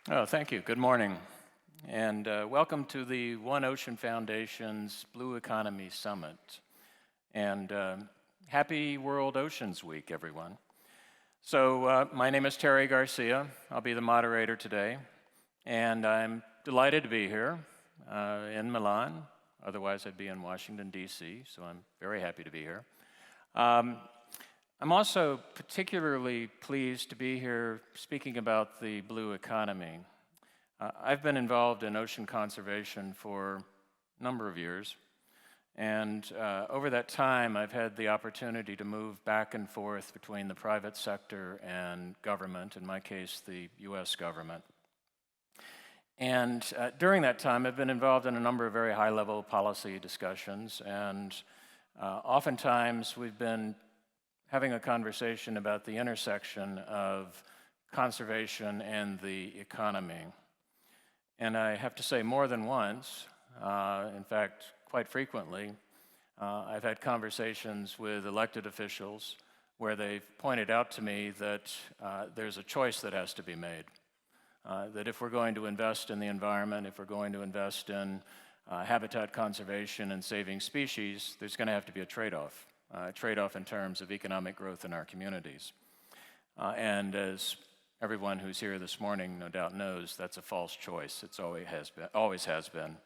Oh, thank you. Good morning. And welcome to the One Ocean Foundation's Blue Economy Summit. And happy World Oceans Week, everyone. So my name is Terry Garcia. I'll be the moderator today. And I'm delighted to be here in Milan. Otherwise, I'd be in Washington, D.C., so I'm very happy to be here. I'm also particularly pleased to be here speaking about the blue economy. I've been involved in ocean conservation for a number of years, and over that time I've had the opportunity to move back and forth between the private sector and government, in my case the US government. And during that time I've been involved in a number of very high-level policy discussions, and oftentimes we've been having a conversation about the intersection of conservation and the economy. And I have to say more than once, in fact, quite frequently, I've had conversations with elected officials where they've pointed out to me that there's a choice that has to be made. That if we're going to invest in the environment, if we're going to invest in habitat conservation and saving species, there's going to have to be a trade-off. Trade-off in terms of economic growth in our communities. And as everyone who's here this morning no doubt knows, that's a false choice. It always has been.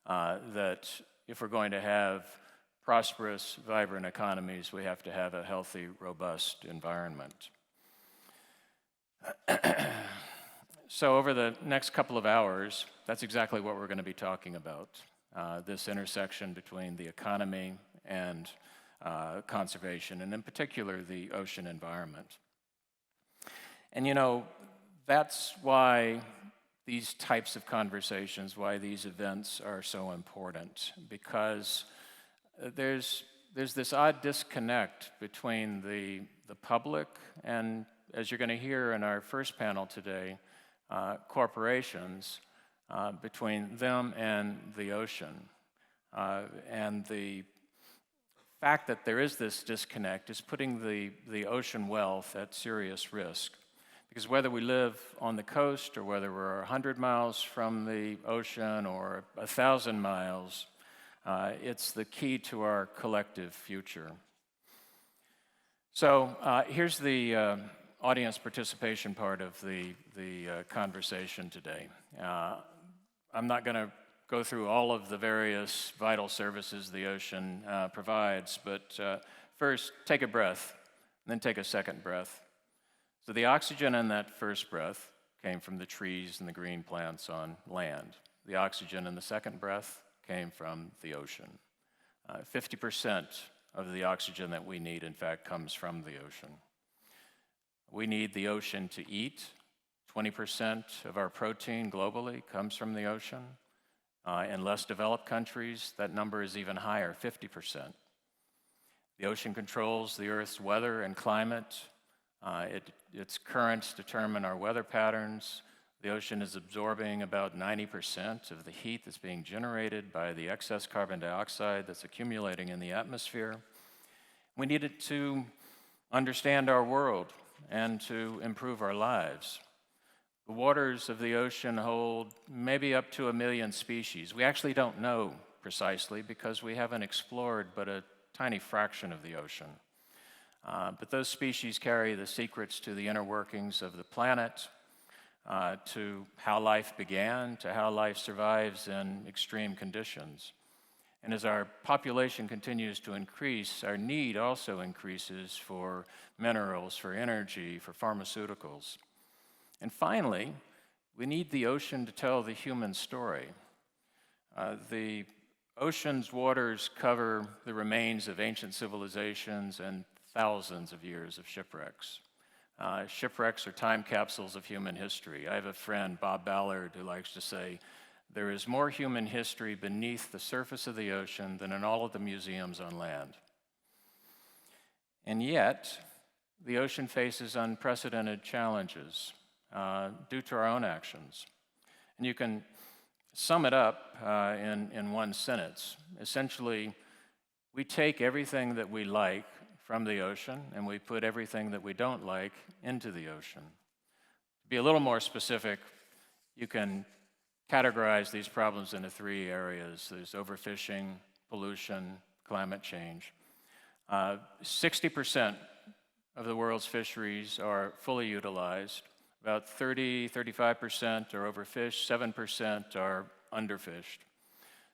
That if we're going to have prosperous, vibrant economies, we have to have a healthy, robust environment. So over the next couple of hours, that's exactly what we're going to be talking about. This intersection between the economy and conservation, and in particular, the ocean environment. And you know, that's why these types of conversations, why these events are so important, because there's this odd disconnect between the public and, as you're going to hear in our first panel today, corporations, between them and the ocean. And the fact that there is this disconnect is putting the ocean wealth at serious risk. Because whether we live on the coast or whether we're 100 miles from the ocean or 1,000 miles, it's the key to our collective future. So here's the audience participation part of the conversation today. I'm not going to go through all of the various vital services the ocean provides, but first, take a breath, and then take a second breath. So the oxygen in that first breath came from the trees and the green plants on land. The oxygen in the second breath came from the ocean. 50% of the oxygen that we need, in fact, comes from the ocean. We need the ocean to eat. 20% of our protein globally comes from the ocean. In less developed countries, that number is even higher, 50%. The ocean controls the Earth's weather and climate. Its currents determine our weather patterns. The ocean is absorbing about 90% of the heat that's being generated by the excess carbon dioxide that's accumulating in the atmosphere. We need it to understand our world and to improve our lives. The waters of the ocean hold maybe up to 1 million species. We actually don't know precisely because we haven't explored but a tiny fraction of the ocean. But those species carry the secrets to the inner workings of the planet, to how life began, to how life survives in extreme conditions. And as our population continues to increase, our need also increases for minerals, for energy, for pharmaceuticals. And finally, we need the ocean to tell the human story. The ocean's waters cover the remains of ancient civilizations and thousands of years of shipwrecks. Shipwrecks are time capsules of human history. I have a friend, Bob Ballard, who likes to say, there is more human history beneath the surface of the ocean than in all of the museums on land. And yet, the ocean faces unprecedented challenges due to our own actions. And you can sum it up in one sentence. Essentially, we take everything that we like from the ocean, and we put everything that we don't like into the ocean. To be a little more specific, you can categorize these problems into three areas. There's overfishing, pollution, climate change. 60% of the world's fisheries are fully utilized. About 35% are overfished, 7% are underfished.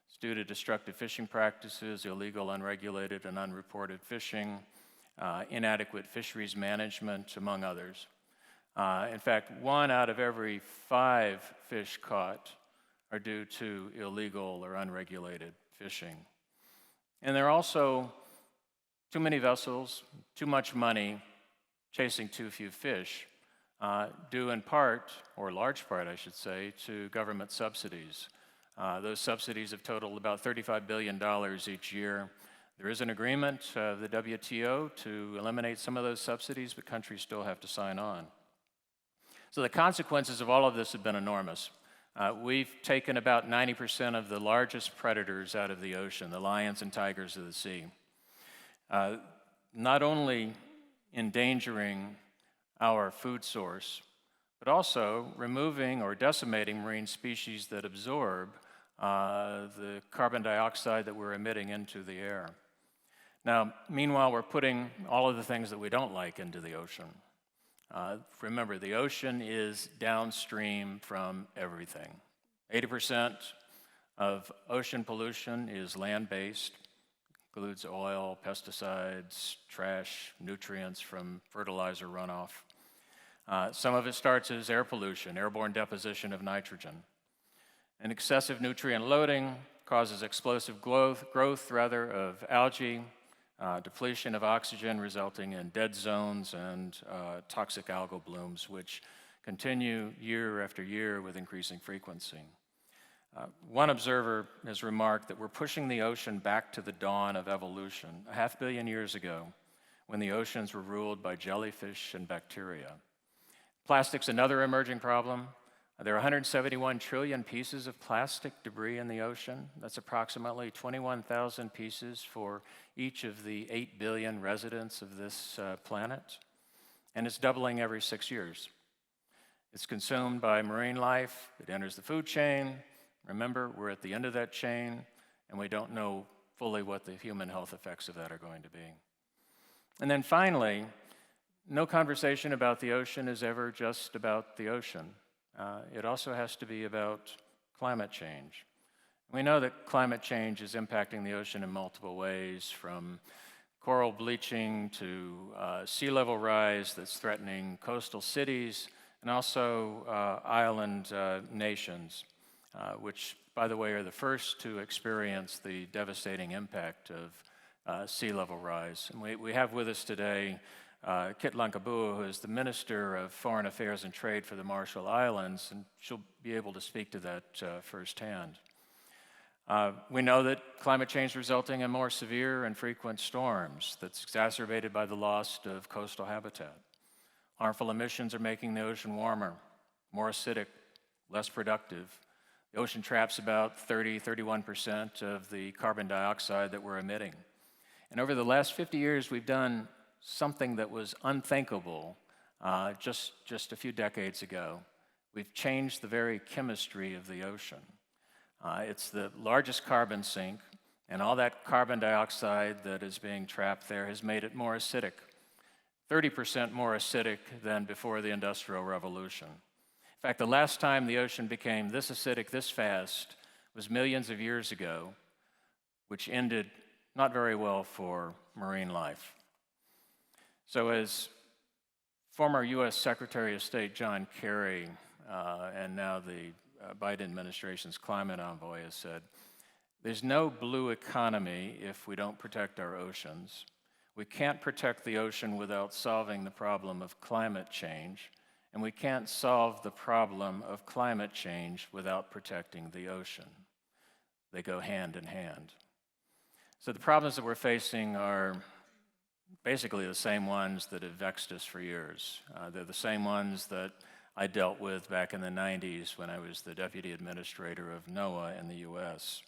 It's due to destructive fishing practices, illegal, unregulated, and unreported fishing, inadequate fisheries management, among others. In fact, 1 out of every 5 fish caught are due to illegal or unregulated fishing. And there are also too many vessels, too much money, chasing too few fish, due in part, or large part, I should say, to government subsidies. Those subsidies have totaled about $35 billion each year. There is an agreement of the WTO to eliminate some of those subsidies, but countries still have to sign on. So the consequences of all of this have been enormous. We've taken about 90% of the largest predators out of the ocean, the lions and tigers of the sea. Not only endangering our food source, but also removing or decimating marine species that absorb the carbon dioxide that we're emitting into the air. Now, meanwhile, we're putting all of the things that we don't like into the ocean. Remember, the ocean is downstream from everything. 80% of ocean pollution is land-based, includes oil, pesticides, trash, nutrients from fertilizer runoff. Some of it starts as air pollution, airborne deposition of nitrogen. And excessive nutrient loading causes explosive growth of algae, depletion of oxygen resulting in dead zones and toxic algal blooms, which continue year after year with increasing frequency. One observer has remarked that we're pushing the ocean back to the dawn of evolution, 500 million years ago, when the oceans were ruled by jellyfish and bacteria. Plastic's another emerging problem. There are 171 trillion pieces of plastic debris in the ocean. That's approximately 21,000 pieces for each of the 8 billion residents of this planet. And it's doubling every 6 years. It's consumed by marine life. It enters the food chain. Remember, we're at the end of that chain, and we don't know fully what the human health effects of that are going to be. And then finally, no conversation about the ocean is ever just about the ocean. It also has to be about climate change. We know that climate change is impacting the ocean in multiple ways, from coral bleaching to sea level rise that's threatening coastal cities, and also island nations, which, by the way, are the first to experience the devastating impact of sea level rise. And we have with us today Kit Lankabua, who is the Minister of Foreign Affairs and Trade for the Marshall Islands, and she'll be able to speak to that firsthand. We know that climate change is resulting in more severe and frequent storms that's exacerbated by the loss of coastal habitat. Harmful emissions are making the ocean warmer, more acidic, less productive. The ocean traps about 31% of the carbon dioxide that we're emitting. And over the last 50 years, we've done something that was unthinkable just a few decades ago. We've changed the very chemistry of the ocean. It's the largest carbon sink, and all that carbon dioxide that is being trapped there has made it more acidic, 30% more acidic than before the Industrial Revolution. In fact, the last time the ocean became this acidic this fast was millions of years ago, which ended not very well for marine life. So as former U.S. Secretary of State John Kerry, and now the Biden administration's climate envoy, has said, there's no blue economy if we don't protect our oceans. We can't protect the ocean without solving the problem of climate change, and we can't solve the problem of climate change without protecting the ocean. They go hand in hand. So the problems that we're facing are basically the same ones that have vexed us for years. They're the same ones that I dealt with back in the 90s when I was the Deputy Administrator of NOAA in the U.S.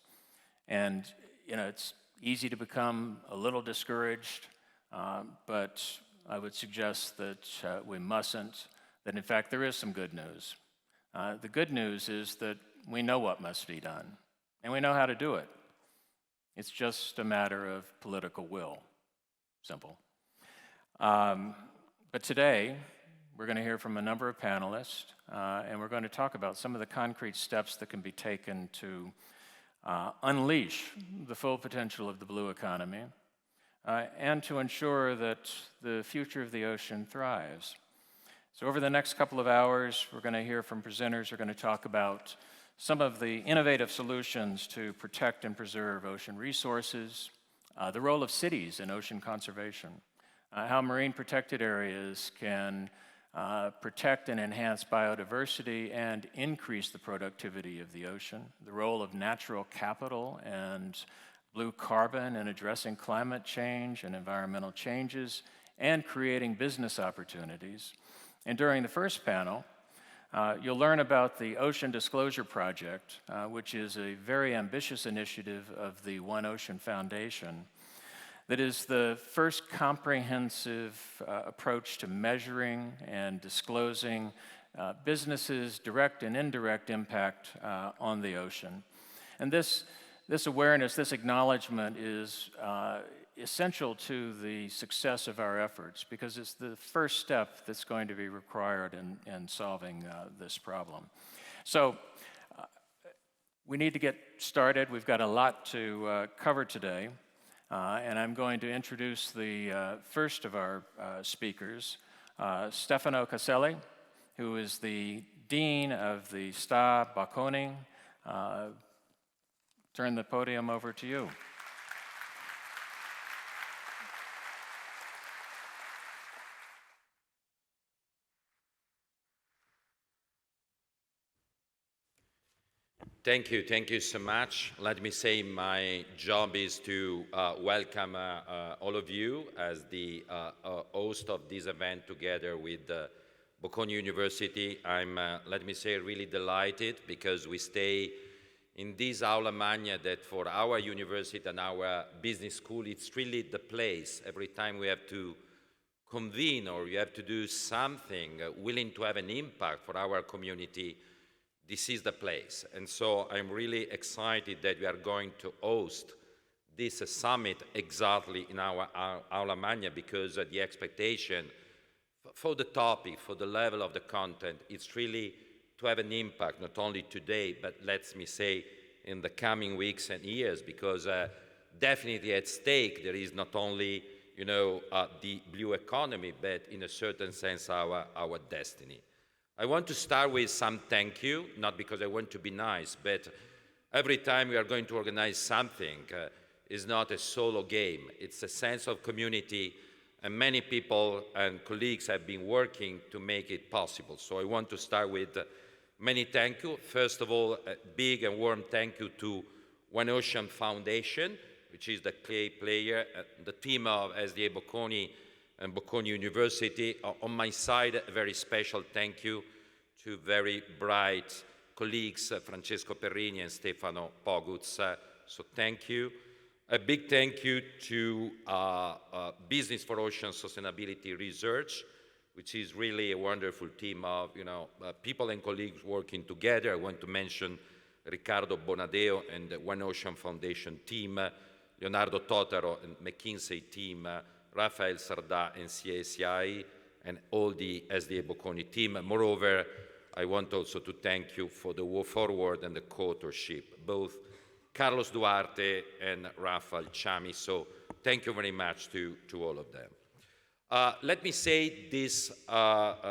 And, it's easy to become a little discouraged, But I would suggest that we mustn't, that in fact there is some good news. The good news is that we know what must be done, and we know how to do it. It's just a matter of political will. Simple. But today, we're going to hear from a number of panelists, and we're going to talk about some of the concrete steps that can be taken to unleash the full potential of the blue economy, and to ensure that the future of the ocean thrives. So over the next couple of hours, we're going to hear from presenters who are going to talk about some of the innovative solutions to protect and preserve ocean resources, the role of cities in ocean conservation, how marine protected areas can protect and enhance biodiversity and increase the productivity of the ocean, the role of natural capital and blue carbon in addressing climate change and environmental changes and creating business opportunities. And during the first panel, you'll learn about the Ocean Disclosure Project, which is a very ambitious initiative of the One Ocean Foundation that is the first comprehensive approach to measuring and disclosing businesses' direct and indirect impact on the ocean. And this awareness, this acknowledgement is essential to the success of our efforts because it's the first step that's going to be required in solving this problem. So we need to get started. We've got a lot to cover today. And I'm going to introduce the first of our speakers, Stefano Caselli, who is the Dean of the STA Bocconi. Turn the podium over to you. Thank you so much. Let me say my job is to welcome all of you as the host of this event together with Bocconi University. I'm, let me say, really delighted because we stay in this aula magna that for our university and our business school, it's really the place. Every time we have to convene or we have to do something willing to have an impact for our community, this is the place. And so I'm really excited that we are going to host this summit exactly in our aula magna because the expectation for the topic, for the level of the content, it's really to have an impact not only today, but let me say in the coming weeks and years, because definitely at stake there is not only the blue economy, but in a certain sense our destiny. I want to start with some thank you, not because I want to be nice, but every time we are going to organize something, it's not a solo game. It's a sense of community, and many people and colleagues have been working to make it possible. So I want to start with many thank you. First of all, a big and warm thank you to One Ocean Foundation, which is the key player, the team of SDA Bocconi and Bocconi University. On my side, a very special thank you to very bright colleagues, Francesco Perrini and Stefano Poguz. So thank you. A big thank you to Business for Ocean Sustainability Research, which is really a wonderful team of people and colleagues working together. I want to mention Riccardo Bonadeo and the One Ocean Foundation team, Leonardo Totaro and McKinsey team, Rafael Sardà and CSI, and all the SDA Bocconi team. Moreover, I want also to thank you for the forward and the co-authorship, both Carlos Duarte and Rafael Chami. So thank you very much to all of them. Let me say this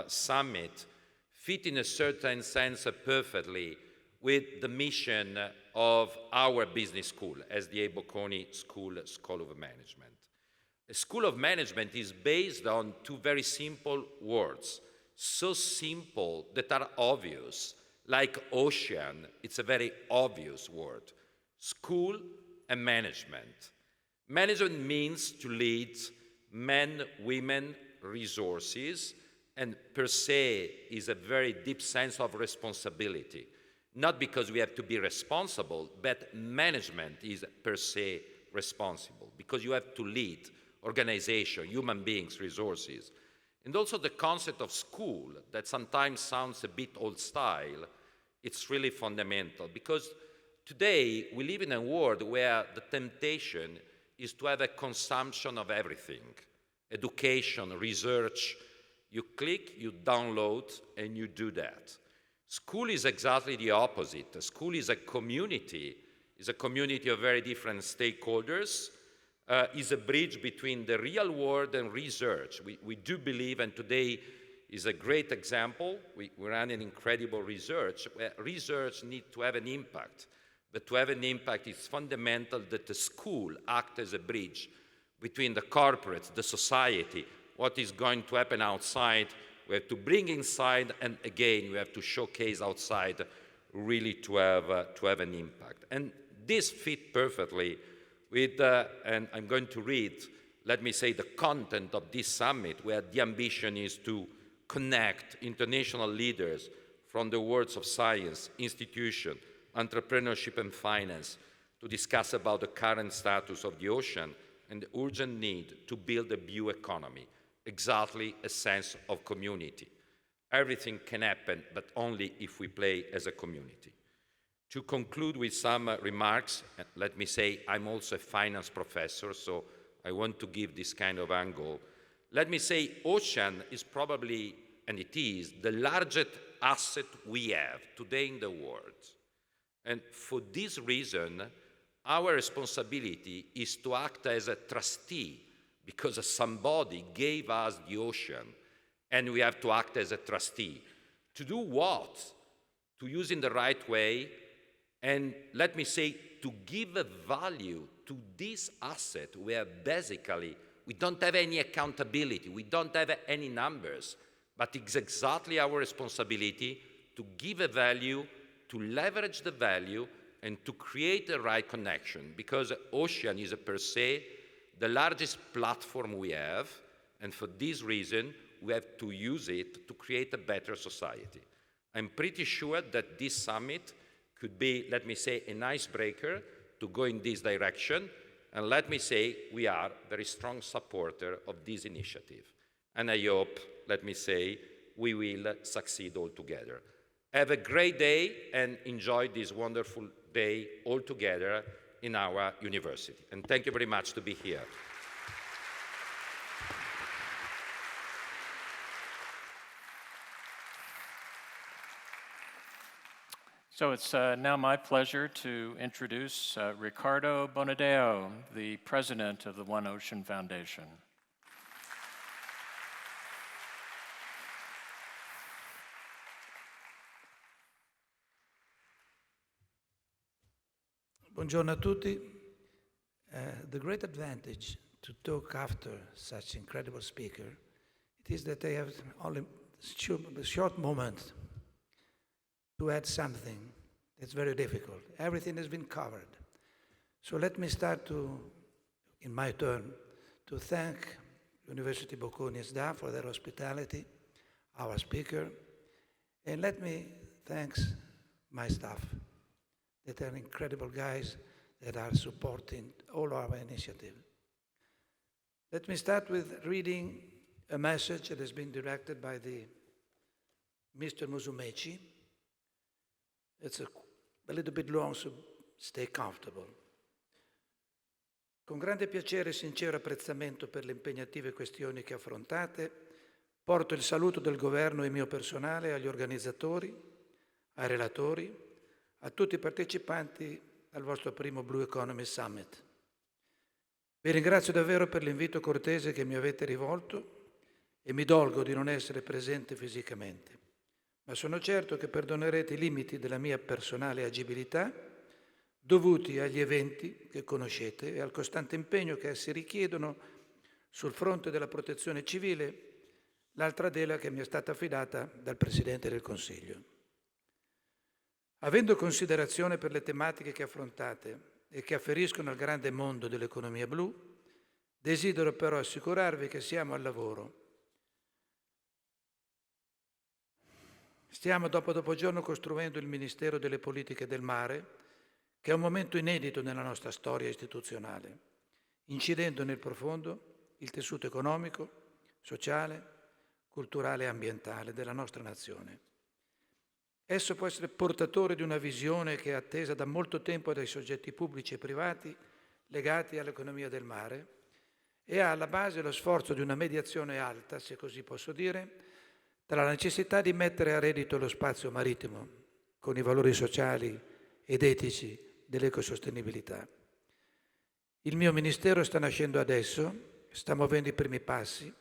summit fit in a certain sense perfectly with the mission of our business school, SDA Bocconi School of Management. A School of Management is based on two very simple words, so simple that are obvious, like ocean. It's a very obvious word. School and management. Management means to lead men, women, resources, and per se is a very deep sense of responsibility. Not because we have to be responsible, but management is per se responsible, because you have to lead organization, human beings, resources. And also the concept of school, that sometimes sounds a bit old style, it's really fundamental, because today we live in a world where the temptation is to have a consumption of everything. Education, research, you click, you download, and you do that. School is exactly the opposite. School is a community of very different stakeholders, is a bridge between the real world and research. We do believe, and today is a great example, we run an incredible research, where research needs to have an impact. But to have an impact, it's fundamental that the school act as a bridge between the corporates, the society, what is going to happen outside. We have to bring inside, and again, we have to showcase outside really to have an impact. And this fit perfectly with, and I'm going to read, let me say, the content of this summit, where the ambition is to connect international leaders from the worlds of science, institution, entrepreneurship and finance to discuss about the current status of the ocean and the urgent need to build a blue economy, exactly a sense of community. Everything can happen, but only if we play as a community. To conclude with some remarks, let me say I'm also a finance professor, so I want to give this kind of angle. Let me say ocean is probably, and it is, the largest asset we have today in the world. And for this reason, our responsibility is to act as a trustee, because somebody gave us the ocean, and we have to act as a trustee. To do what? To use in the right way, and let me say, to give a value to this asset where basically we don't have any accountability, we don't have any numbers, but it's exactly our responsibility to give a value, to leverage the value, and to create the right connection, because ocean is per se the largest platform we have, and for this reason, we have to use it to create a better society. I'm pretty sure that this summit could be, let me say, an icebreaker to go in this direction, and let me say, we are very strong supporter of this initiative. And I hope, let me say, we will succeed all together. Have a great day and enjoy this wonderful day all together in our university. And thank you very much to be here. So it's now my pleasure to introduce Riccardo Bonadeo, the president of the One Ocean Foundation. Buongiorno a tutti. The great advantage to talk after such incredible speaker, it is that I have only a short moment to add something that's very difficult. Everything has been covered. So let me start in my turn, to thank University Bocconi staff for their hospitality, our speaker, and let me thank my staff, that are incredible guys that are supporting all our initiative. Let me start with reading a message that has been directed by Mr. Musumeci. It's a little bit long, so stay comfortable. Con grande piacere e sincero apprezzamento per le impegnative questioni che affrontate, porto il saluto del governo e mio personale agli organizzatori, ai relatori, a tutti i partecipanti al vostro primo Blue Economy Summit. Vi ringrazio davvero per l'invito cortese che mi avete rivolto e mi dolgo di non essere presente fisicamente, ma sono certo che perdonerete i limiti della mia personale agibilità dovuti agli eventi che conoscete e al costante impegno che essi richiedono sul fronte della protezione civile, l'altra delega che mi è stata affidata dal Presidente del Consiglio. Avendo considerazione per le tematiche che affrontate e che afferiscono al grande mondo dell'economia blu, desidero però assicurarvi che siamo al lavoro. Stiamo dopo giorno costruendo il Ministero delle Politiche del Mare, che è un momento inedito nella nostra storia istituzionale, incidendo nel profondo il tessuto economico, sociale, culturale e ambientale della nostra nazione. Esso può essere portatore di una visione che è attesa da molto tempo dai soggetti pubblici e privati legati all'economia del mare e ha alla base lo sforzo di una mediazione alta, se così posso dire, tra la necessità di mettere a reddito lo spazio marittimo con i valori sociali ed etici dell'ecosostenibilità. Il mio Ministero sta nascendo adesso, sta muovendo i primi passi,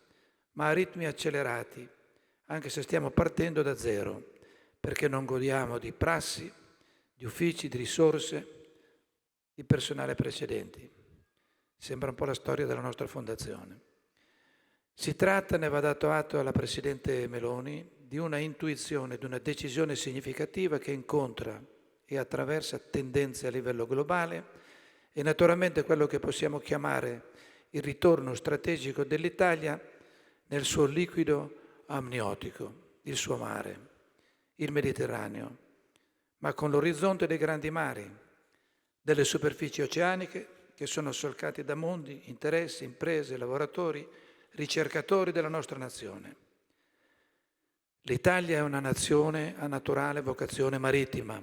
ma a ritmi accelerati, anche se stiamo partendo da zero, perché non godiamo di prassi, di uffici, di risorse, di personale precedenti. Sembra un po' la storia della nostra fondazione. Si tratta, ne va dato atto alla Presidente Meloni, di una intuizione, di una decisione significativa che incontra e attraversa tendenze a livello globale e naturalmente quello che possiamo chiamare il ritorno strategico dell'Italia nel suo liquido amniotico, il suo mare, il Mediterraneo, ma con l'orizzonte dei grandi mari, delle superfici oceaniche che sono solcate da mondi, interessi, imprese, lavoratori, ricercatori della nostra nazione. L'Italia è una nazione a naturale vocazione marittima,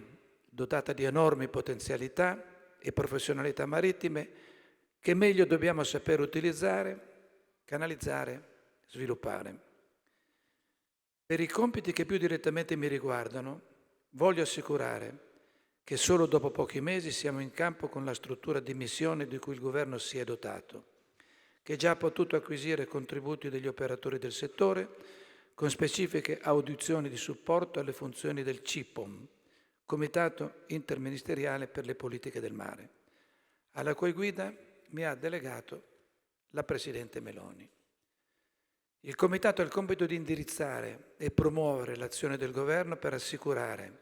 dotata di enormi potenzialità e professionalità marittime che meglio dobbiamo saper utilizzare, canalizzare, sviluppare. Per i compiti che più direttamente mi riguardano, voglio assicurare che solo dopo pochi mesi siamo in campo con la struttura di missione di cui il Governo si è dotato, che già ha potuto acquisire contributi degli operatori del settore con specifiche audizioni di supporto alle funzioni del CIPOM, Comitato Interministeriale per le Politiche del Mare, alla cui guida mi ha delegato la Presidente Meloni. Il Comitato ha il compito di indirizzare e promuovere l'azione del Governo per assicurare,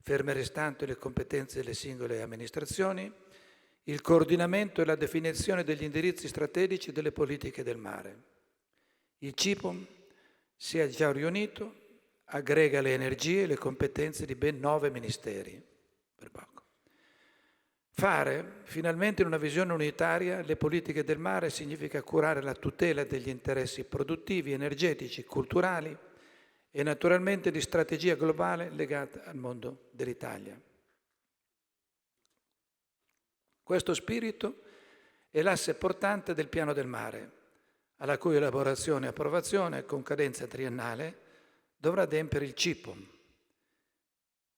ferme restanti le competenze delle singole amministrazioni, il coordinamento e la definizione degli indirizzi strategici delle politiche del mare. Il CIPOM si è già riunito, aggrega le energie e le competenze di ben 9 ministeri. Per poco. Fare, finalmente in una visione unitaria, le politiche del mare significa curare la tutela degli interessi produttivi, energetici, culturali e naturalmente di strategia globale legata al mondo dell'Italia. Questo spirito è l'asse portante del piano del mare, alla cui elaborazione e approvazione con cadenza triennale dovrà adempiere il CIPOM.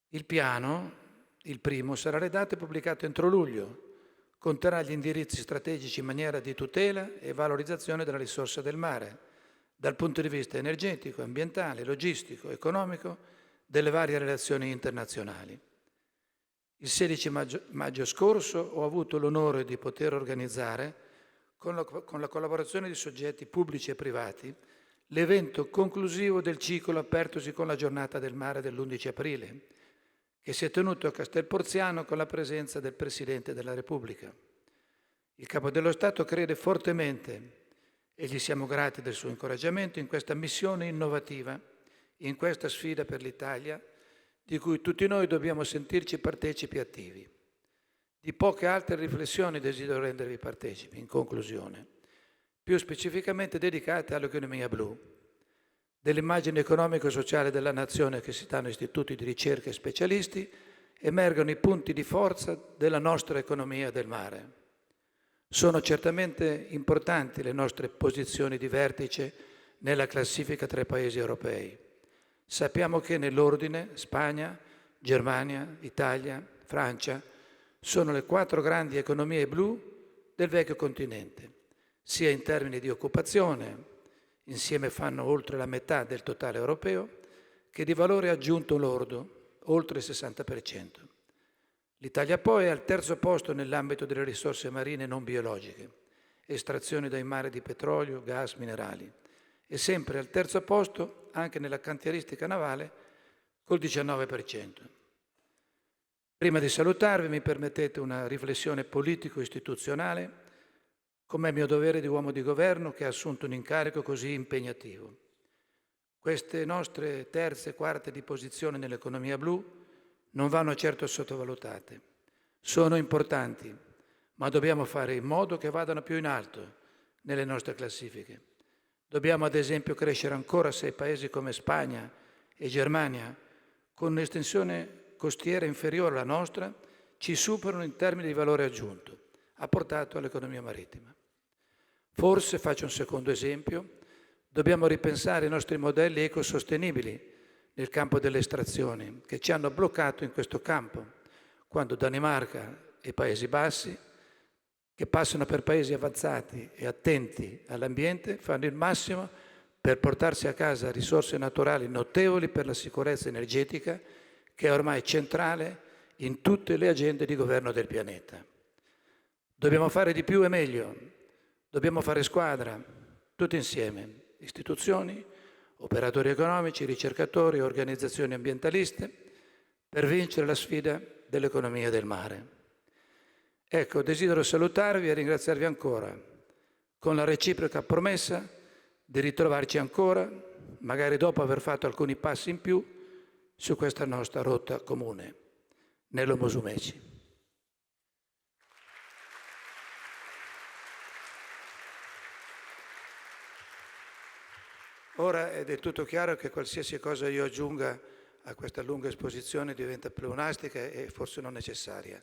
Il piano, il primo, sarà redatto e pubblicato entro luglio, conterrà gli indirizzi strategici in maniera di tutela e valorizzazione della risorsa del mare, dal punto di vista energetico, ambientale, logistico, economico, delle varie relazioni internazionali. Il 16 maggio scorso ho avuto l'onore di poter organizzare, con la collaborazione di soggetti pubblici e privati, l'evento conclusivo del ciclo apertosi con la giornata del mare dell'11 aprile, che si è tenuto a Castelporziano con la presenza del Presidente della Repubblica. Il Capo dello Stato crede fortemente, e gli siamo grati del suo incoraggiamento, in questa missione innovativa, in questa sfida per l'Italia, di cui tutti noi dobbiamo sentirci partecipi attivi. Di poche altre riflessioni desidero rendervi partecipi, in conclusione, più specificamente dedicate all'economia blu, dell'immagine economico-sociale della nazione che si danno istituti di ricerca e specialisti, emergono i punti di forza della nostra economia del mare. Sono certamente importanti le nostre posizioni di vertice nella classifica tra i paesi europei. Sappiamo che nell'ordine Spagna, Germania, Italia, Francia sono le 4 grandi economie blu del vecchio continente, sia in termini di occupazione, insieme fanno oltre la metà del totale europeo, che di valore aggiunto lordo, oltre il 60%. L'Italia poi è al terzo posto nell'ambito delle risorse marine non biologiche, estrazione dai mari di petrolio, gas, minerali, e sempre al terzo posto anche nella cantieristica navale col 19%. Prima di salutarvi mi permettete una riflessione politico-istituzionale, come è mio dovere di uomo di governo che ha assunto un incarico così impegnativo. Queste nostre terze e quarte di posizione nell'economia blu non vanno certo sottovalutate. Sono importanti, ma dobbiamo fare in modo che vadano più in alto, nelle nostre classifiche. Dobbiamo ad esempio crescere ancora se paesi come Spagna e Germania, con un'estensione costiera inferiore alla nostra, ci superano in termini di valore aggiunto, apportato all'economia marittima. Forse, faccio un secondo esempio, dobbiamo ripensare i nostri modelli ecosostenibili nel campo delle estrazioni, che ci hanno bloccato in questo campo, quando Danimarca e Paesi Bassi, che passano per paesi avanzati e attenti all'ambiente, fanno il massimo per portarsi a casa risorse naturali notevoli per la sicurezza energetica, che è ormai centrale in tutte le agende di governo del pianeta. Dobbiamo fare di più e meglio, dobbiamo fare squadra, tutti insieme, istituzioni, operatori economici, ricercatori, organizzazioni ambientaliste, per vincere la sfida dell'economia del mare. Ecco, desidero salutarvi e ringraziarvi ancora, con la reciproca promessa di ritrovarci ancora, magari dopo aver fatto alcuni passi in più, su questa nostra rotta comune, nello Musumeci. Ora è del tutto chiaro che qualsiasi cosa io aggiunga a questa lunga esposizione diventa pleonastica e forse non necessaria.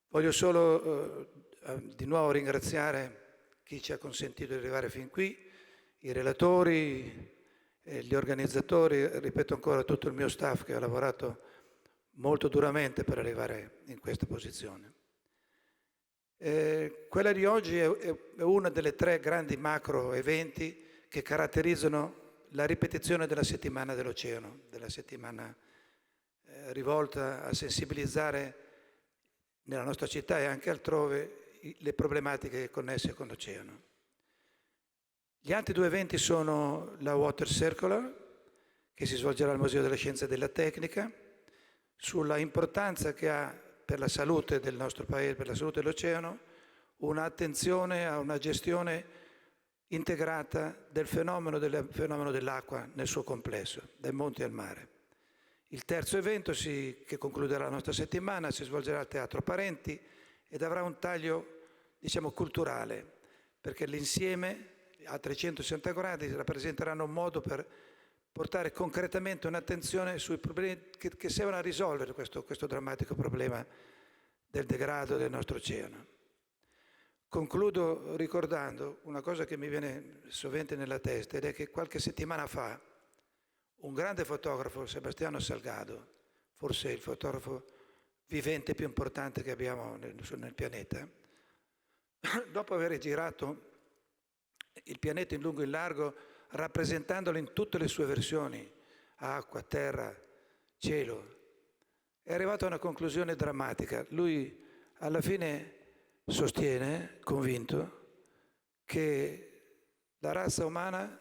Voglio solo di nuovo ringraziare chi ci ha consentito di arrivare fin qui, i relatori, gli organizzatori, ripeto ancora tutto il mio staff che ha lavorato molto duramente per arrivare in questa posizione. Quella di oggi è una delle 3 grandi macro eventi che caratterizzano la ripetizione della settimana dell'oceano, della settimana rivolta a sensibilizzare nella nostra città e anche altrove le problematiche connesse con l'oceano. Gli altri 2 eventi sono la Water Circular, che si svolgerà al Museo delle Scienze e della Tecnica, sulla importanza che ha per la salute del nostro Paese, per la salute dell'oceano, un'attenzione a una gestione integrata del fenomeno dell'acqua nel suo complesso, dai monti al mare. Il terzo evento, che concluderà la nostra settimana, si svolgerà al Teatro Parenti ed avrà un taglio, diciamo, culturale, perché l'insieme a 360 gradi rappresenteranno un modo per portare concretamente un'attenzione sui problemi che servono a risolvere questo drammatico problema del degrado del nostro oceano. Concludo ricordando una cosa che mi viene sovente nella testa, ed è che qualche settimana fa un grande fotografo, Sebastiano Salgado, forse il fotografo vivente più importante che abbiamo nel pianeta, dopo aver girato il pianeta in lungo e in largo, rappresentandolo in tutte le sue versioni, acqua, terra, cielo, è arrivato a una conclusione drammatica. Lui alla fine sostiene, convinto, che la razza umana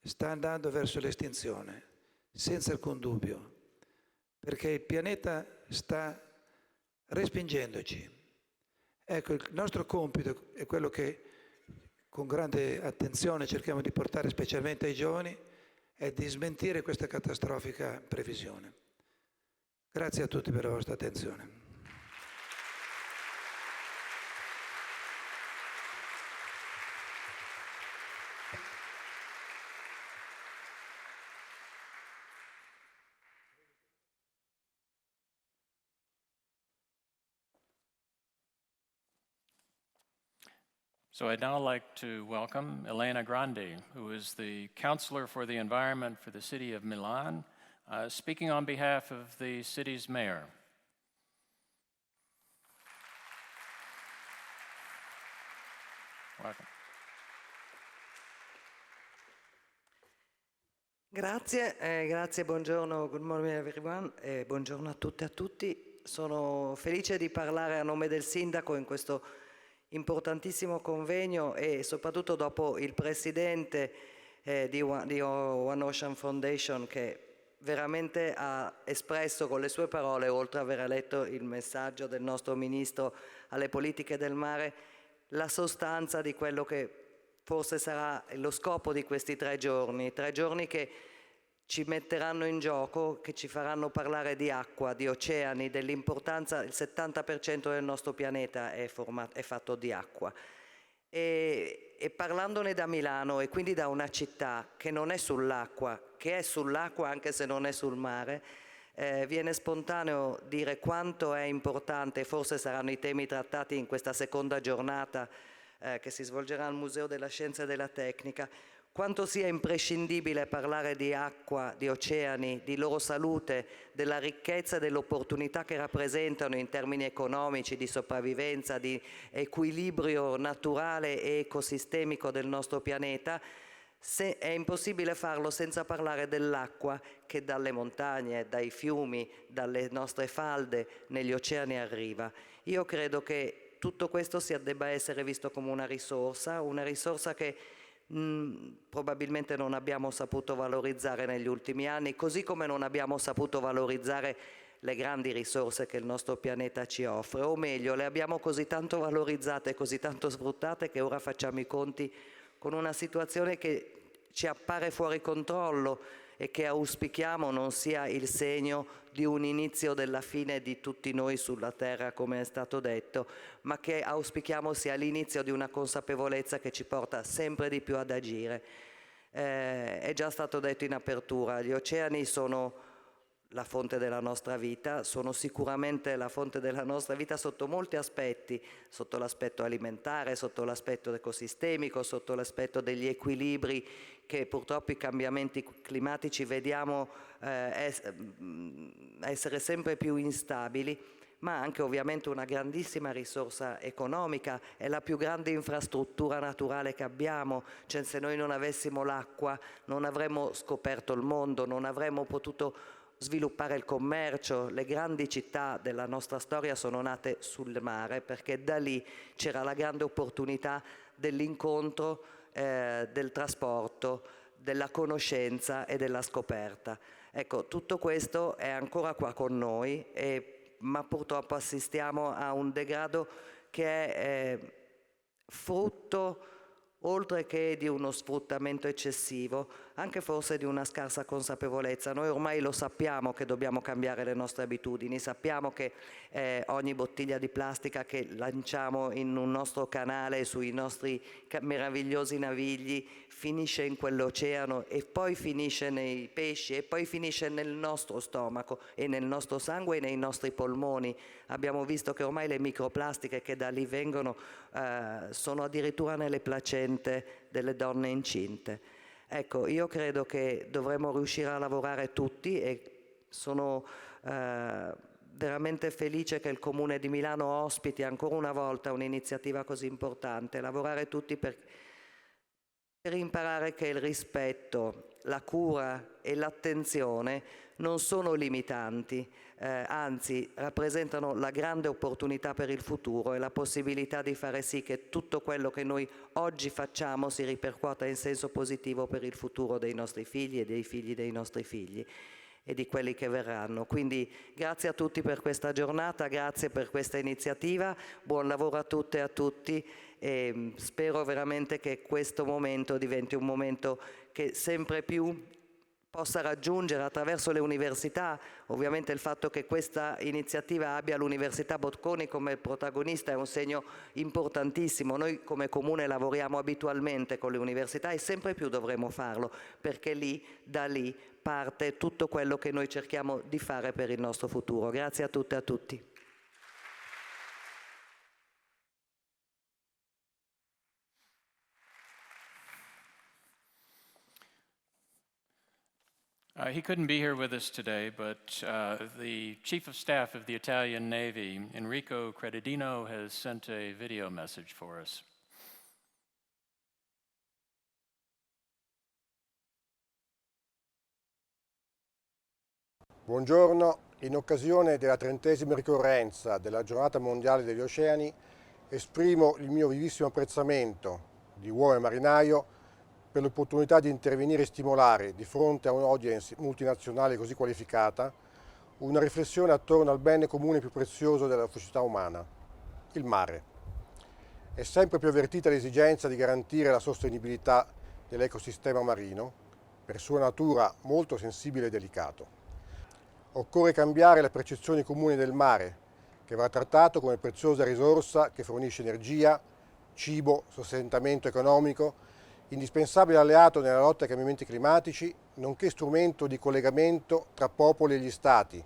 sta andando verso l'estinzione, senza alcun dubbio, perché il pianeta sta respingendoci. Ecco, il nostro compito è quello che con grande attenzione cerchiamo di portare specialmente ai giovani, è di smentire questa catastrofica previsione. Grazie a tutti per la vostra attenzione. So I'd now like to welcome Elena Grandi, who is the Counselor for the Environment for the City of Milan, speaking on behalf of the city's mayor. Welcome. Grazie, buongiorno, good morning everyone, buongiorno a tutte e a tutti. Sono felice di parlare a nome del sindaco in questo importantissimo convegno e soprattutto dopo il presidente di One Ocean Foundation, che veramente ha espresso con le sue parole, oltre ad aver letto il messaggio del nostro ministro alle politiche del mare, la sostanza di quello che forse sarà lo scopo di questi 3 giorni che ci metteranno in gioco, che ci faranno parlare di acqua, di oceani, dell'importanza. Il 70% del nostro pianeta è fatto di acqua E parlandone da Milano, e quindi da una città che non è sull'acqua, che è sull'acqua anche se non è sul mare, viene spontaneo dire quanto è importante, forse saranno i temi trattati in questa seconda giornata che si svolgerà al Museo della Scienza e della Tecnica, quanto sia imprescindibile parlare di acqua, di oceani, di loro salute, della ricchezza e dell'opportunità che rappresentano in termini economici, di sopravvivenza, di equilibrio naturale e ecosistemico del nostro pianeta. È impossibile farlo senza parlare dell'acqua che dalle montagne, dai fiumi, dalle nostre falde, negli oceani arriva. Io credo che tutto questo debba essere visto come una risorsa che probabilmente non abbiamo saputo valorizzare negli ultimi anni, così come non abbiamo saputo valorizzare le grandi risorse che il nostro pianeta ci offre, o meglio, le abbiamo così tanto valorizzate e così tanto sfruttate che ora facciamo i conti con una situazione che ci appare fuori controllo e che auspichiamo non sia il segno di un inizio della fine di tutti noi sulla Terra, come è stato detto, ma che auspichiamo sia l'inizio di una consapevolezza che ci porta sempre di più ad agire. È già stato detto in apertura, gli oceani sono la fonte della nostra vita, sono sicuramente la fonte della nostra vita sotto molti aspetti, sotto l'aspetto alimentare, sotto l'aspetto ecosistemico, sotto l'aspetto degli equilibri che purtroppo i cambiamenti climatici vediamo essere sempre più instabili, ma anche ovviamente una grandissima risorsa economica, è la più grande infrastruttura naturale che abbiamo, cioè se noi non avessimo l'acqua non avremmo scoperto il mondo, non avremmo potuto sviluppare il commercio. Le grandi città della nostra storia sono nate sul mare perché da lì c'era la grande opportunità dell'incontro, del trasporto, della conoscenza e della scoperta. Ecco, tutto questo è ancora qua con noi, ma purtroppo assistiamo a un degrado che è frutto, oltre che di uno sfruttamento eccessivo, anche forse di una scarsa consapevolezza. Noi ormai lo sappiamo che dobbiamo cambiare le nostre abitudini, sappiamo che ogni bottiglia di plastica che lanciamo in un nostro canale sui nostri meravigliosi navigli finisce in quell'oceano e poi finisce nei pesci e poi finisce nel nostro stomaco e nel nostro sangue e nei nostri polmoni. Abbiamo visto che ormai le microplastiche che da lì vengono sono addirittura nelle placente delle donne incinte. Ecco, io credo che dovremmo riuscire a lavorare tutti e sono veramente felice che il Comune di Milano ospiti ancora una volta un'iniziativa così importante, lavorare tutti per imparare che il rispetto, la cura e l'attenzione non sono limitanti, anzi rappresentano la grande opportunità per il futuro e la possibilità di fare sì che tutto quello che noi oggi facciamo si ripercuota in senso positivo per il futuro dei nostri figli e dei figli dei nostri figli e di quelli che verranno. Quindi grazie a tutti per questa giornata, grazie per questa iniziativa, buon lavoro a tutte e a tutti e spero veramente che questo momento diventi un momento che sempre più possa raggiungere attraverso le università. Ovviamente il fatto che questa iniziativa abbia l'Università Bocconi come protagonista è un segno importantissimo. Noi come Comune lavoriamo abitualmente con le università e sempre più dovremo farlo, perché da lì parte tutto quello che noi cerchiamo di fare per il nostro futuro. Grazie a tutte e a tutti. He couldn't be here with us today, but the Chief of Staff of the Italian Navy, Enrico Credendino, has sent a video message for us. Buongiorno, in occasione della 30ª ricorrenza della Giornata Mondiale degli Oceani esprimo il mio vivissimo apprezzamento di uomo e marinaio per l'opportunità di intervenire e stimolare, di fronte a un'audience multinazionale così qualificata, una riflessione attorno al bene comune più prezioso della società umana, il mare. È sempre più avvertita l'esigenza di garantire la sostenibilità dell'ecosistema marino, per sua natura molto sensibile e delicato. Occorre cambiare le percezioni comuni del mare, che va trattato come preziosa risorsa che fornisce energia, cibo, sostentamento economico, indispensabile alleato nella lotta ai cambiamenti climatici, nonché strumento di collegamento tra popoli e gli stati,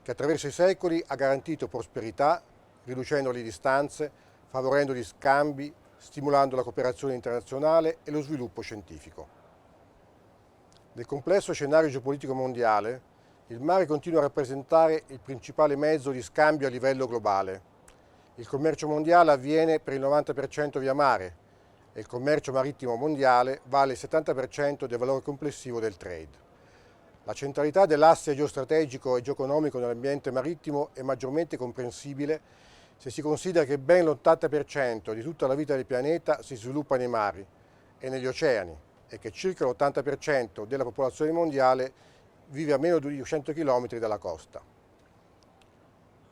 che attraverso i secoli ha garantito prosperità, riducendo le distanze, favorendo gli scambi, stimolando la cooperazione internazionale e lo sviluppo scientifico. Nel complesso scenario geopolitico mondiale, il mare continua a rappresentare il principale mezzo di scambio a livello globale. Il commercio mondiale avviene per il 90% via mare e il commercio marittimo mondiale vale il 70% del valore complessivo del trade. La centralità dell'asse geostrategico e geoeconomico nell'ambiente marittimo è maggiormente comprensibile se si considera che ben l'80% di tutta la vita del pianeta si sviluppa nei mari e negli oceani e che circa l'80% della popolazione mondiale vive a meno di 200 km dalla costa.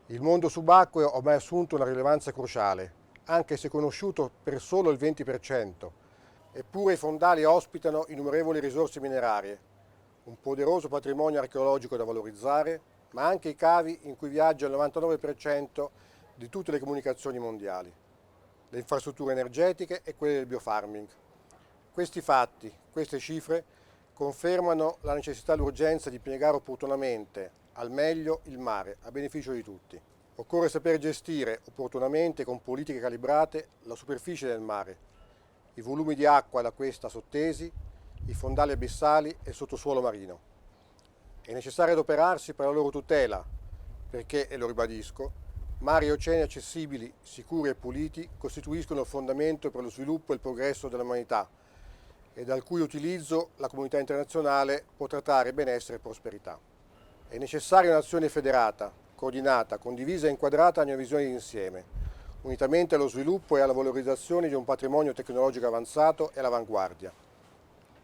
Il mondo subacqueo ha ormai assunto una rilevanza cruciale, anche se conosciuto per solo il 20%, eppure i fondali ospitano innumerevoli risorse minerarie, un poderoso patrimonio archeologico da valorizzare, ma anche i cavi in cui viaggia il 99% di tutte le comunicazioni mondiali, le infrastrutture energetiche e quelle del biofarming. Questi fatti, queste cifre, confermano la necessità e l'urgenza di piegare opportunamente al meglio il mare, a beneficio di tutti. Occorre saper gestire opportunamente, con politiche calibrate, la superficie del mare, i volumi di acqua da questa sottesi, i fondali abissali e il sottosuolo marino. È necessario adoperarsi per la loro tutela, perché, e lo ribadisco, mari e oceani accessibili, sicuri e puliti costituiscono il fondamento per lo sviluppo e il progresso dell'umanità e dal cui utilizzo la comunità internazionale potrà trarre benessere e prosperità. È necessaria un'azione federata, coordinata, condivisa e inquadrata in una visione d'insieme, unitamente allo sviluppo e alla valorizzazione di un patrimonio tecnologico avanzato e all'avanguardia.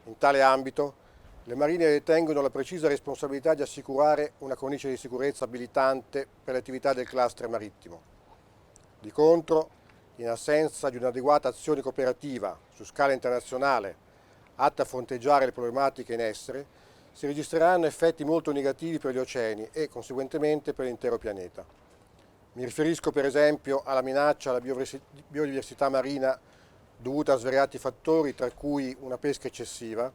In tale ambito, le marine detengono la precisa responsabilità di assicurare una cornice di sicurezza abilitante per le attività del cluster marittimo. Di contro, in assenza di un'adeguata azione cooperativa su scala internazionale, atta a fronteggiare le problematiche in essere, si registreranno effetti molto negativi per gli oceani e, conseguentemente, per l'intero pianeta. Mi riferisco per esempio alla minaccia alla biodiversità marina dovuta a svariati fattori, tra cui una pesca eccessiva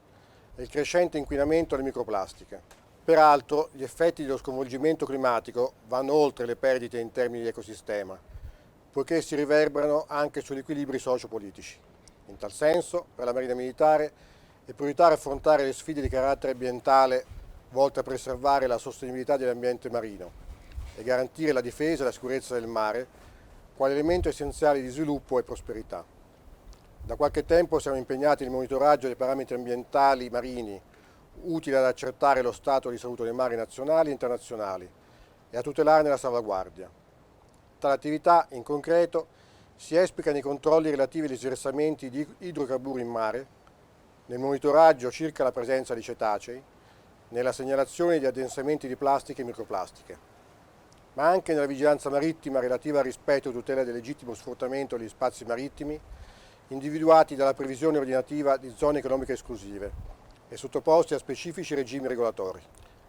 e il crescente inquinamento delle microplastiche. Peraltro, gli effetti dello sconvolgimento climatico vanno oltre le perdite in termini di ecosistema, poiché si riverberano anche sugli equilibri sociopolitici. In tal senso, per la Marina Militare, è prioritario affrontare le sfide di carattere ambientale volte a preservare la sostenibilità dell'ambiente marino e garantire la difesa e la sicurezza del mare quale elemento essenziale di sviluppo e prosperità. Da qualche tempo siamo impegnati nel monitoraggio dei parametri ambientali marini utili ad accertare lo stato di salute dei mari nazionali e internazionali e a tutelarne la salvaguardia. Tale attività, in concreto, si esplica nei controlli relativi agli sversamenti di idrocarburi in mare, nel monitoraggio circa la presenza di cetacei, nella segnalazione di addensamenti di plastiche e microplastiche, ma anche nella vigilanza marittima relativa al rispetto e tutela del legittimo sfruttamento degli spazi marittimi individuati dalla previsione ordinativa di zone economiche esclusive e sottoposti a specifici regimi regolatori.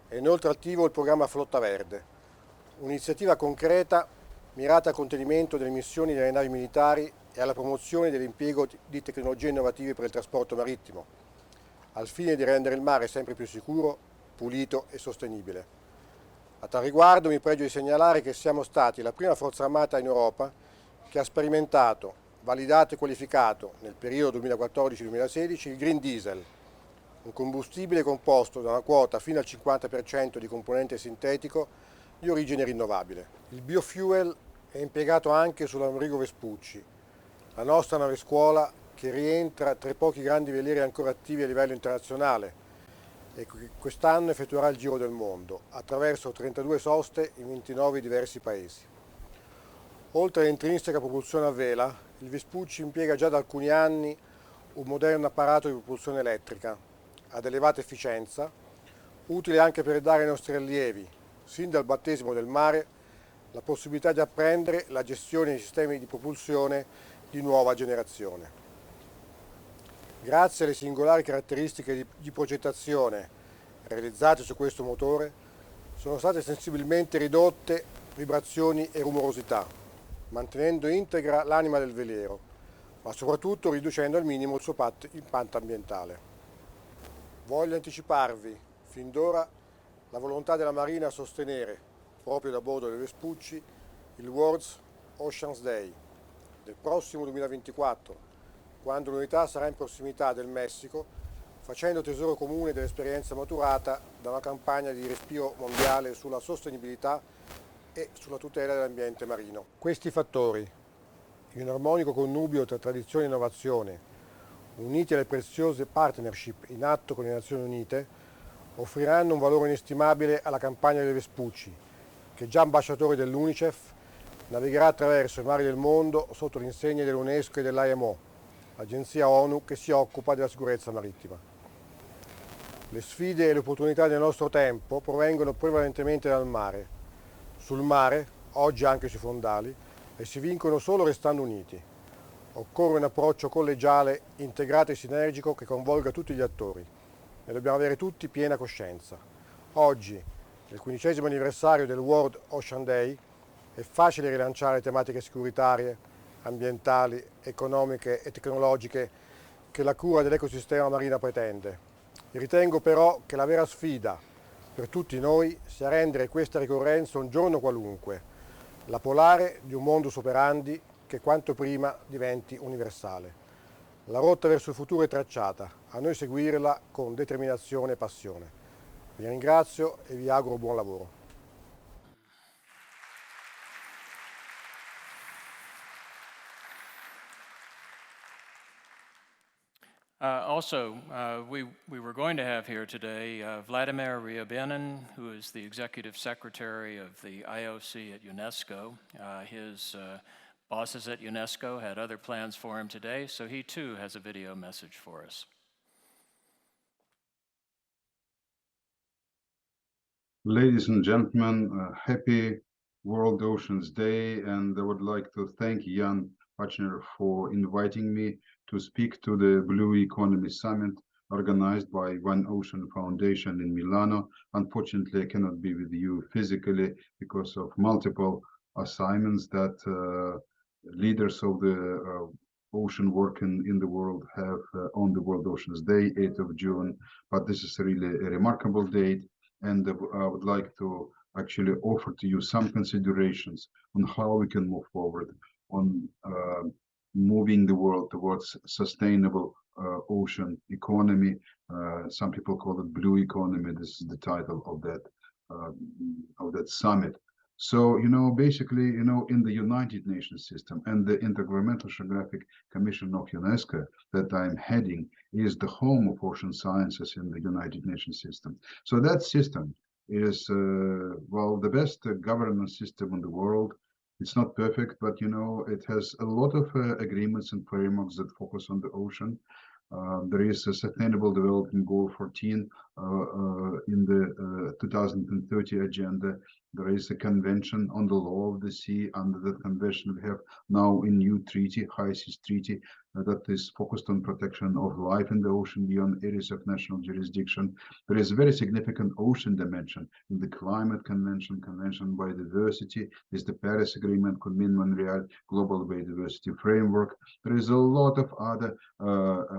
È inoltre attivo il programma Flotta Verde, un'iniziativa concreta mirata al contenimento delle emissioni delle navi militari e alla promozione dell'impiego di tecnologie innovative per il trasporto marittimo, al fine di rendere il mare sempre più sicuro, pulito e sostenibile. A tal riguardo mi pregio di segnalare che siamo stati la prima forza armata in Europa che ha sperimentato, validato e qualificato nel periodo 2014-2016 il Green Diesel, un combustibile composto da una quota fino al 50% di componente sintetico di origine rinnovabile. Il biofuel è impiegato anche sull'Amerigo Vespucci, la nostra nave scuola che rientra tra i pochi grandi velieri ancora attivi a livello internazionale e che quest'anno effettuerà il giro del mondo attraverso 32 soste in 29 diversi paesi. Oltre all'intrinseca propulsione a vela, il Vespucci impiega già da alcuni anni un moderno apparato di propulsione elettrica ad elevata efficienza, utile anche per dare ai nostri allievi, sin dal battesimo del mare, la possibilità di apprendere la gestione di sistemi di propulsione di nuova generazione. Grazie alle singolari caratteristiche di progettazione realizzate su questo motore, sono state sensibilmente ridotte vibrazioni e rumorosità, mantenendo integra l'anima del veliero, ma soprattutto riducendo al minimo il suo impatto ambientale. Voglio anticiparvi fin d'ora la volontà della Marina a sostenere, proprio da bordo delle Vespucci, il World Oceans Day del prossimo 2024, quando l'unità sarà in prossimità del Messico, facendo tesoro comune dell'esperienza maturata da una campagna di respiro mondiale sulla sostenibilità e sulla tutela dell'ambiente marino. Questi fattori, in un armonico connubio tra tradizione e innovazione, uniti alle preziose partnership in atto con le Nazioni Unite, offriranno un valore inestimabile alla campagna delle Vespucci, che già ambasciatore dell'UNICEF navigherà attraverso i mari del mondo sotto l'insegna dell'UNESCO e dell'IMO, l'agenzia ONU che si occupa della sicurezza marittima. Le sfide e le opportunità del nostro tempo provengono prevalentemente dal mare. Sul mare, oggi anche sui fondali, e si vincono solo restando uniti. Occorre un approccio collegiale, integrato e sinergico che coinvolga tutti gli attori. Ne dobbiamo avere tutti piena coscienza. Oggi, nel 15° anniversario del World Ocean Day, è facile rilanciare le tematiche securitarie, ambientali, economiche e tecnologiche che la cura dell'ecosistema marino pretende. Ritengo però che la vera sfida per tutti noi sia rendere questa ricorrenza un giorno qualunque, la polare di un modus operandi che quanto prima diventi universale. La rotta verso il futuro è tracciata, a noi seguirla con determinazione e passione. Vi ringrazio e vi auguro buon lavoro. We were going to have here today Vladimir Ryabinin, who is the Executive Secretary of the IOC at UNESCO. His bosses at UNESCO had other plans for him today, so he too has a video message for us. Ladies and gentlemen, happy World Oceans Day, and I would like to thank Jan Pachner for inviting me to speak to the Blue Economy Summit organized by One Ocean Foundation in Milano. Unfortunately, I cannot be with you physically because of multiple assignments that leaders of the ocean work in the world have on the World Oceans Day, 8th of June. But this is really a remarkable date, and I would like to actually offer to you some considerations on how we can move forward on moving the world towards sustainable ocean economy. Some people call it blue economy. This is the title of that summit. So, basically, in the United Nations system and the Intergovernmental Oceanographic Commission of UNESCO that I'm heading is the home of ocean sciences in the United Nations system. So that system is, the best governance system in the world. It's not perfect, but, it has a lot of agreements and frameworks that focus on the ocean. There is a Sustainable Development Goal 14 in the 2030 agenda. There is a convention on the law of the sea. Under that convention, we have now a new treaty, High Seas Treaty, that is focused on protection of life in the ocean beyond areas of national jurisdiction. There is a very significant ocean dimension in the Climate Convention, Convention on Biodiversity, is the Paris Agreement, Kunming-Montreal Global Biodiversity Framework. There is a lot of other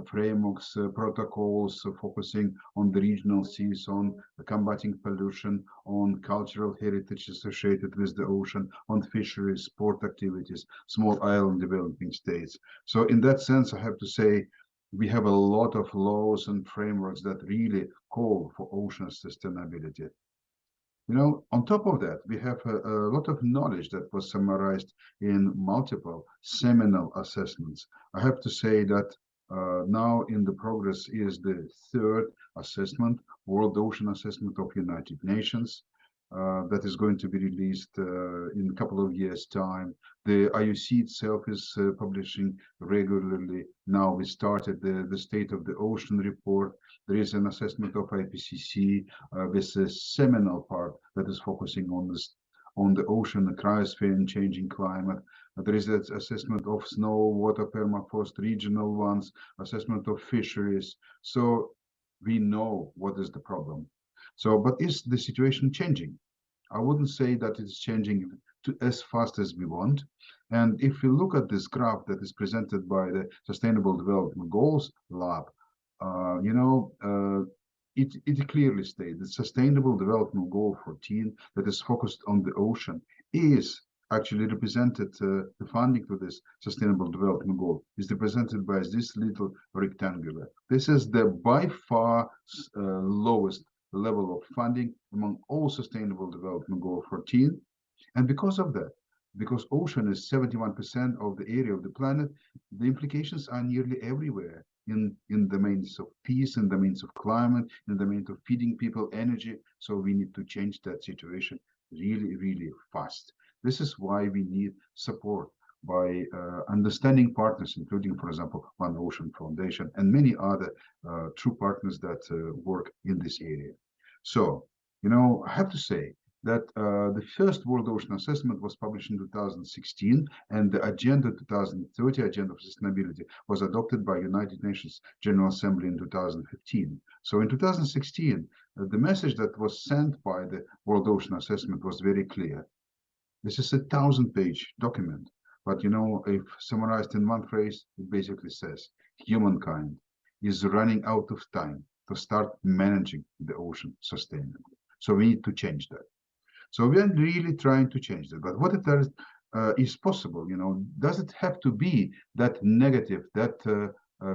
frameworks, protocols focusing on the regional seas, on combating pollution, on cultural heritage associated with the ocean, on fisheries, sport activities, small island developing states. So in that sense, I have to say, we have a lot of laws and frameworks that really call for ocean sustainability. On top of that, we have a lot of knowledge that was summarized in multiple seminal assessments. I have to say that now in the progress is the third assessment, World Ocean Assessment of United Nations, that is going to be released in a couple of years' time. The IOC itself is publishing regularly. Now we started the State of the Ocean report. There is an assessment of IPCC with a seminal part that is focusing on the ocean, the cryosphere and changing climate. There is an assessment of snow, water, permafrost, regional ones, assessment of fisheries. So we know what is the problem. So, but is the situation changing? I wouldn't say that it's changing as fast as we want. And if we look at this graph that is presented by the Sustainable Development Goals Lab, it clearly states that Sustainable Development Goal 14 that is focused on the ocean is actually represented, the funding to this Sustainable Development Goal is represented by this little rectangular. This is the by far lowest level of funding among all Sustainable Development Goal 14. And because of that, because ocean is 71% of the area of the planet, the implications are nearly everywhere in the domains of peace, in the domains of climate, in the domains of feeding people energy. So we need to change that situation really, really fast. This is why we need support by understanding partners, including, for example, One Ocean Foundation and many other true partners that work in this area. So, I have to say that the first World Ocean Assessment was published in 2016, and the Agenda 2030, Agenda for Sustainability, was adopted by United Nations General Assembly in 2015. So in 2016, the message that was sent by the World Ocean Assessment was very clear. This is a 1,000-page document, but if summarized in one phrase, it basically says humankind is running out of time to start managing the ocean sustainably. So we need to change that. So we are really trying to change that. But what it is possible, does it have to be that negative, that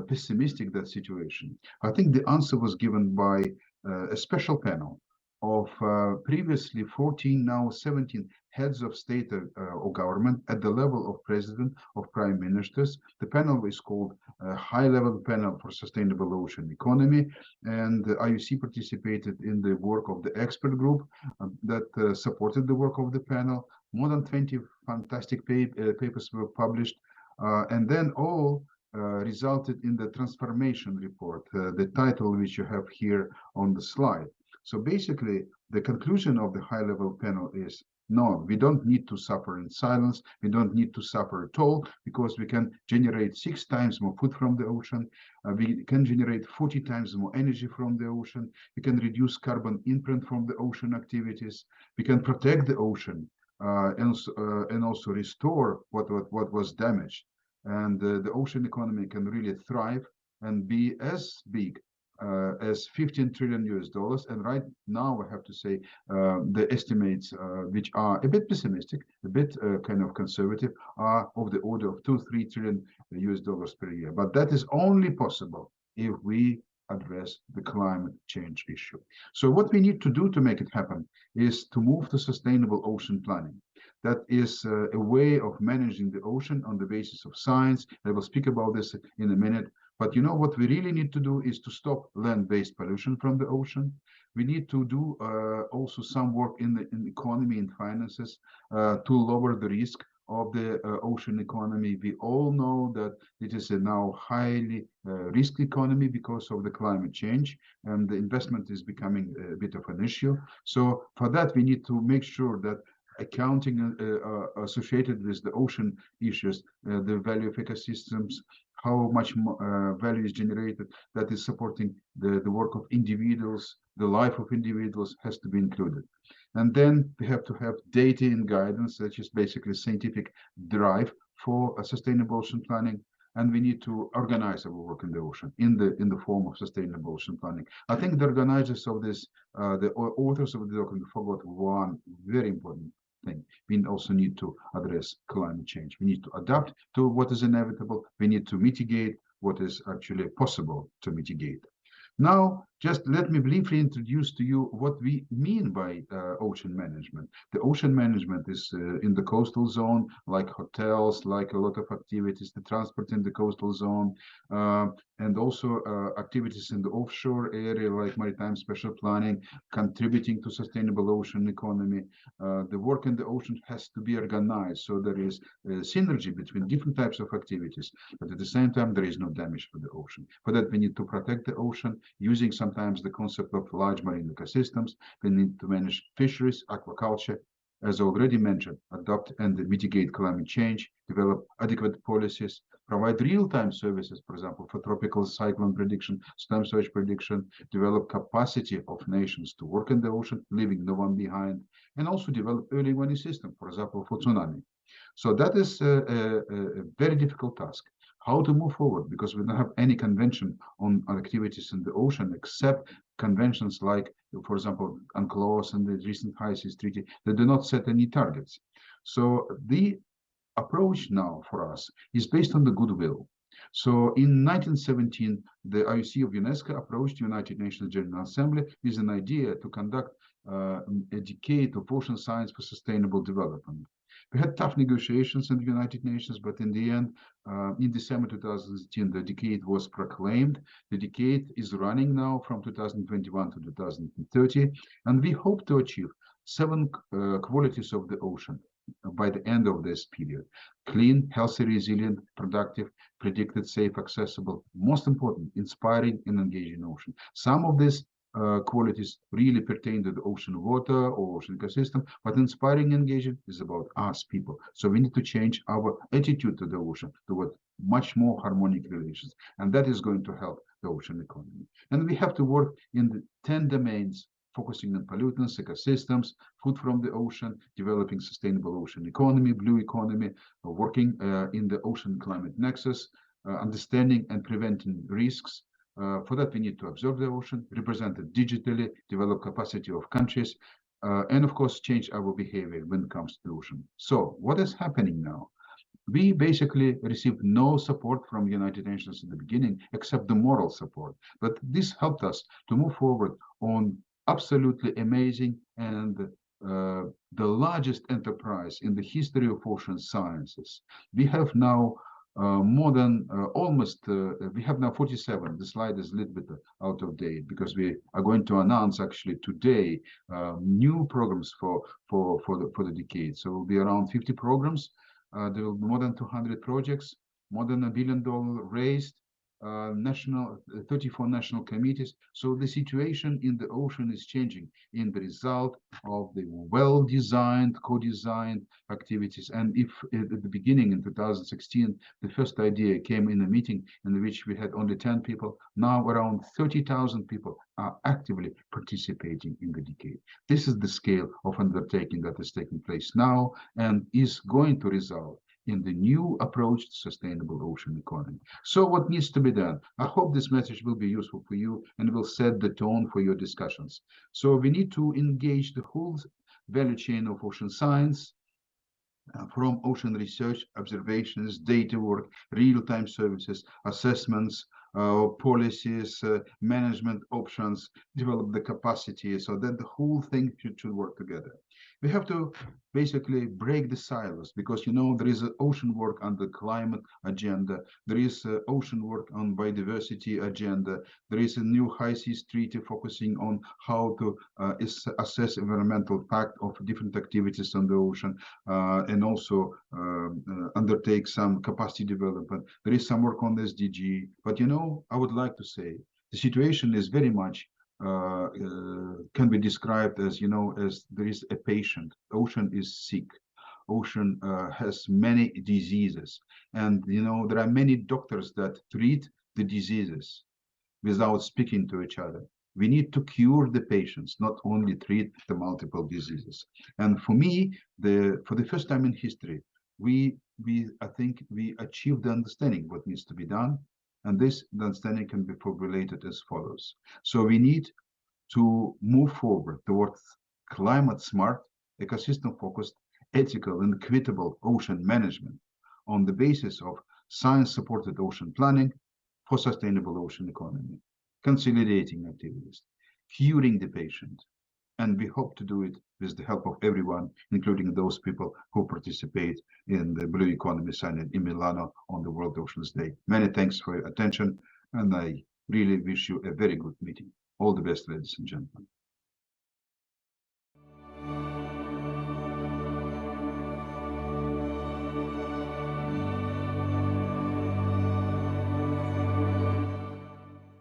pessimistic, that situation? I think the answer was given by a special panel of previously 14, now 17 heads of state or government at the level of president, of prime ministers. The panel is called High-Level Panel for Sustainable Ocean Economy, and the IOC participated in the work of the expert group that supported the work of the panel. More than 20 fantastic papers were published, and then all resulted in the transformation report, the title which you have here on the slide. So basically, the conclusion of the high-level panel is, no, we don't need to suffer in silence. We don't need to suffer at all, because we can generate 6 times more food from the ocean. We can generate 40 times more energy from the ocean. We can reduce carbon imprint from the ocean activities. We can protect the ocean and also restore what was damaged. And the ocean economy can really thrive and be as big as $15 trillion. And right now, I have to say, the estimates, which are a bit pessimistic, a bit kind of conservative, are of the order of $2-3 trillion per year. But that is only possible if we address the climate change issue. So what we need to do to make it happen is to move to sustainable ocean planning. That is a way of managing the ocean on the basis of science. I will speak about this in a minute. But what we really need to do is to stop land-based pollution from the ocean. We need to do also some work in the economy and finances to lower the risk of the ocean economy. We all know that it is a now highly risky economy because of the climate change, and the investment is becoming a bit of an issue. So for that, we need to make sure that accounting associated with the ocean issues, the value of ecosystems, how much value is generated that is supporting the work of individuals, the life of individuals has to be included. And then we have to have data and guidance, which is basically scientific drive for a sustainable ocean planning. And we need to organize our work in the ocean in the form of sustainable ocean planning. I think the organizers of this, the authors of the document, forgot one very important thing. We also need to address climate change. We need to adapt to what is inevitable. We need to mitigate what is actually possible to mitigate. Now, just let me briefly introduce to you what we mean by ocean management. The ocean management is in the coastal zone, like hotels, like a lot of activities, the transport in the coastal zone, and also activities in the offshore area, like maritime special planning, contributing to sustainable ocean economy. The work in the ocean has to be organized, so there is a synergy between different types of activities, but at the same time, there is no damage for the ocean. For that, we need to protect the ocean using sometimes the concept of large marine ecosystems. We need to manage fisheries, aquaculture, as already mentioned, adopt and mitigate climate change, develop adequate policies, provide real-time services, for example, for tropical cyclone prediction, storm surge prediction, develop capacity of nations to work in the ocean, leaving no one behind, and also develop early warning system, for example, for tsunami. So that is a very difficult task. How to move forward, because we don't have any convention on activities in the ocean except conventions like, for example, UNCLOS and the recent High Seas Treaty that do not set any targets. So the approach now for us is based on the goodwill. So in 1917, the IOC of UNESCO approached the United Nations General Assembly with an idea to conduct a decade of ocean science for sustainable development. We had tough negotiations in the United Nations, but in the end, in December 2018, the decade was proclaimed. The decade is running now from 2021 to 2030, and we hope to achieve 7 qualities of the ocean by the end of this period: clean, healthy, resilient, productive, predicted, safe, accessible, most important, inspiring and engaging ocean. Some of these qualities really pertain to the ocean water or ocean ecosystem, but inspiring and engaging is about us people. So we need to change our attitude to the ocean toward much more harmonic relations, and that is going to help the ocean economy. And we have to work in the 10 domains, focusing on pollutants, ecosystems, food from the ocean, developing sustainable ocean economy, blue economy, working in the ocean climate nexus, understanding and preventing risks. For that, we need to observe the ocean, represent it digitally, develop capacity of countries, and of course, change our behavior when it comes to the ocean. So what is happening now? We basically received no support from the United Nations in the beginning, except the moral support. But this helped us to move forward on absolutely amazing and the largest enterprise in the history of ocean sciences. We have now more than we have now 47. The slide is a little bit out of date because we are going to announce actually today new programs for the decade. So it will be around 50 programs. There will be more than 200 projects, more than $1 billion raised, 34 national committees. So the situation in the ocean is changing in the result of the well-designed, co-designed activities. And if at the beginning in 2016, the first idea came in a meeting in which we had only 10 people, now around 30,000 people are actively participating in the decade. This is the scale of undertaking that is taking place now and is going to result in the new approach to sustainable ocean economy. So what needs to be done? I hope this message will be useful for you and will set the tone for your discussions. So we need to engage the whole value chain of ocean science, from ocean research, observations, data work, real-time services, assessments, policies, management options, develop the capacity so that the whole thing should work together. We have to basically break the silos because, you know, there is ocean work on the climate agenda. There is ocean work on biodiversity agenda. There is a new High Seas Treaty focusing on how to assess environmental impact of different activities on the ocean and also undertake some capacity development. There is some work on the SDG. But, you know, I would like to say the situation is very much can be described as, you know, as there is a patient. Ocean is sick. Ocean has many diseases. And, you know, there are many doctors that treat the diseases without speaking to each other. We need to cure the patients, not only treat the multiple diseases. And for me, for the first time in history, I think we achieved the understanding what needs to be done. And this understanding can be formulated as follows. So we need to move forward towards climate smart, ecosystem focused, ethical and equitable ocean management on the basis of science supported ocean planning for sustainable ocean economy, consolidating activities, curing the patient. And we hope to do it with the help of everyone, including those people who participate in the Blue Economy Summit in Milano on the World Oceans Day. Many thanks for your attention, and I really wish you a very good meeting. All the best, ladies and gentlemen.